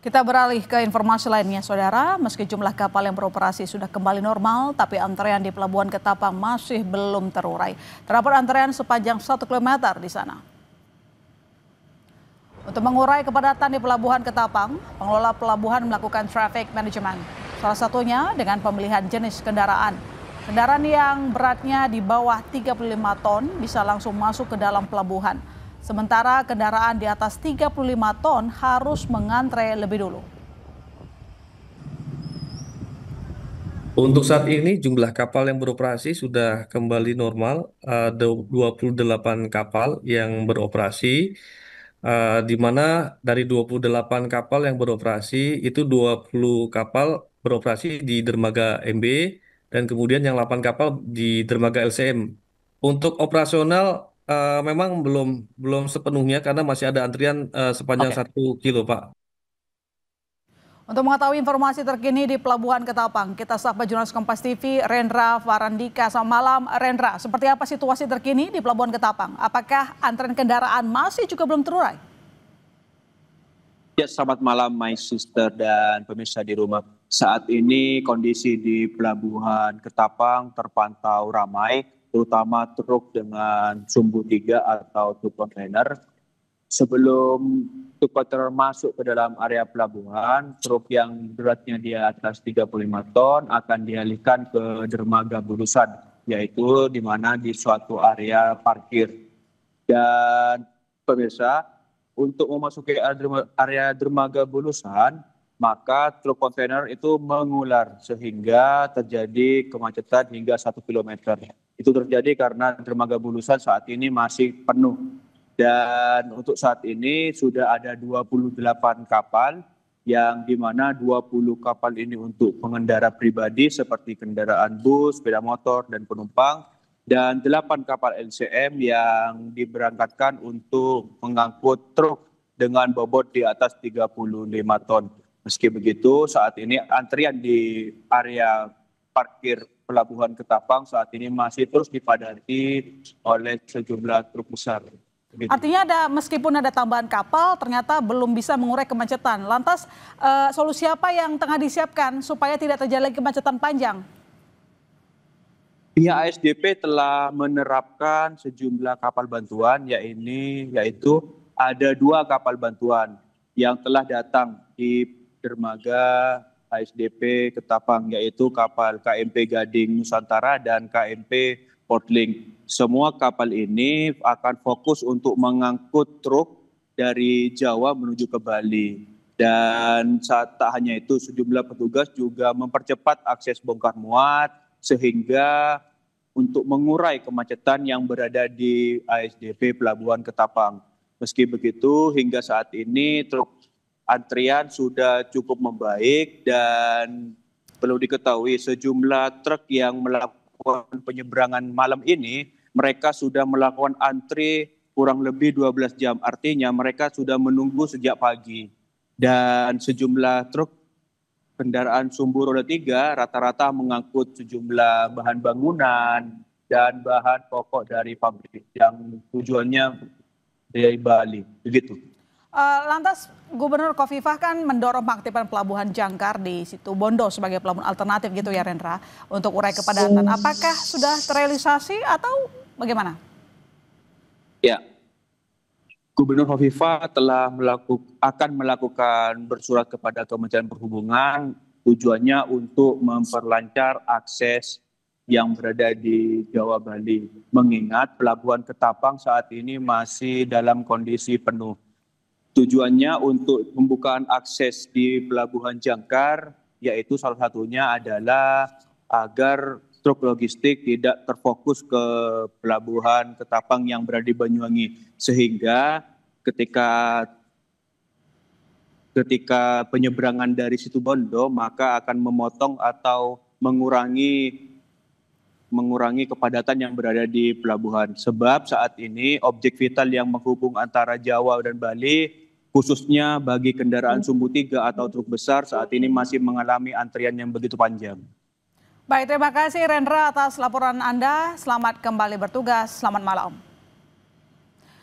Kita beralih ke informasi lainnya, Saudara. Meski jumlah kapal yang beroperasi sudah kembali normal, tapi antrean di Pelabuhan Ketapang masih belum terurai. Terdapat antrean sepanjang 1 kilometer di sana. Untuk mengurai kepadatan di Pelabuhan Ketapang, pengelola pelabuhan melakukan traffic management. Salah satunya dengan pemilihan jenis kendaraan. Kendaraan yang beratnya di bawah 35 ton bisa langsung masuk ke dalam pelabuhan. Sementara kendaraan di atas 35 ton harus mengantre lebih dulu. Untuk saat ini jumlah kapal yang beroperasi sudah kembali normal, ada 28 kapal yang beroperasi, di mana dari 28 kapal yang beroperasi itu 20 kapal beroperasi di dermaga MB dan kemudian yang 8 kapal di dermaga LCM. Untuk operasional memang belum belum sepenuhnya karena masih ada antrian sepanjang Oke. 1 kilo, Pak. Untuk mengetahui informasi terkini di Pelabuhan Ketapang, kita sapa jurnalis Kompas TV Rendra Farandika. Selamat malam Rendra, seperti apa situasi terkini di Pelabuhan Ketapang? Apakah antrean kendaraan masih juga belum terurai? Ya, selamat malam my sister dan pemirsa di rumah. Saat ini kondisi di Pelabuhan Ketapang terpantau ramai, terutama truk dengan sumbu 3 atau truk kontainer. Sebelum truk kontainer masuk ke dalam area pelabuhan, truk yang beratnya di atas 35 ton akan dialihkan ke dermaga Bulusan, yaitu di mana di suatu area parkir. Dan pemirsa, untuk memasuki area dermaga Bulusan, maka truk kontainer itu mengular sehingga terjadi kemacetan hingga 1 kilometer. Itu terjadi karena dermaga Bulusan saat ini masih penuh. Dan untuk saat ini sudah ada 28 kapal yang dimana 20 kapal ini untuk pengendara pribadi seperti kendaraan bus, sepeda motor, dan penumpang. Dan 8 kapal LCM yang diberangkatkan untuk mengangkut truk dengan bobot di atas 35 ton. Meski begitu, saat ini antrian di area parkir Pelabuhan Ketapang saat ini masih terus dipadati oleh sejumlah truk besar. Begitu. Artinya meskipun ada tambahan kapal, ternyata belum bisa mengurai kemacetan. Lantas solusi apa yang tengah disiapkan supaya tidak terjadi lagi kemacetan panjang? Pihak ASDP telah menerapkan sejumlah kapal bantuan, yaitu ada 2 kapal bantuan yang telah datang di dermaga ASDP Ketapang, yaitu kapal KMP Gading Nusantara dan KMP Portling. Semua kapal ini akan fokus untuk mengangkut truk dari Jawa menuju ke Bali. Dan tak hanya itu, sejumlah petugas juga mempercepat akses bongkar muat sehingga untuk mengurai kemacetan yang berada di ASDP Pelabuhan Ketapang. Meski begitu, hingga saat ini truk antrian sudah cukup membaik dan perlu diketahui sejumlah truk yang melakukan penyeberangan malam ini, mereka sudah melakukan antri kurang lebih 12 jam. Artinya mereka sudah menunggu sejak pagi. Dan sejumlah truk kendaraan sumbu roda 3 rata-rata mengangkut sejumlah bahan bangunan dan bahan pokok dari pabrik yang tujuannya dari Bali. Begitu. Lantas Gubernur Khofifah kan mendorong pengaktifan pelabuhan jangkar di situ Bondo sebagai pelabuhan alternatif gitu ya Rendra untuk urai kepadatan. Apakah sudah terrealisasi atau bagaimana? Ya, Gubernur Khofifah akan melakukan bersurat kepada Kementerian Perhubungan tujuannya untuk memperlancar akses yang berada di Jawa Bali. Mengingat Pelabuhan Ketapang saat ini masih dalam kondisi penuh. Tujuannya untuk pembukaan akses di Pelabuhan Jangkar, yaitu salah satunya adalah agar truk logistik tidak terfokus ke Pelabuhan Ketapang yang berada di Banyuwangi. Sehingga ketika penyeberangan dari Situbondo, maka akan memotong atau mengurangi kepadatan yang berada di pelabuhan. Sebab saat ini objek vital yang menghubung antara Jawa dan Bali, khususnya bagi kendaraan sumbu 3 atau truk besar, saat ini masih mengalami antrian yang begitu panjang. Baik, terima kasih Rendra atas laporan Anda. Selamat kembali bertugas. Selamat malam.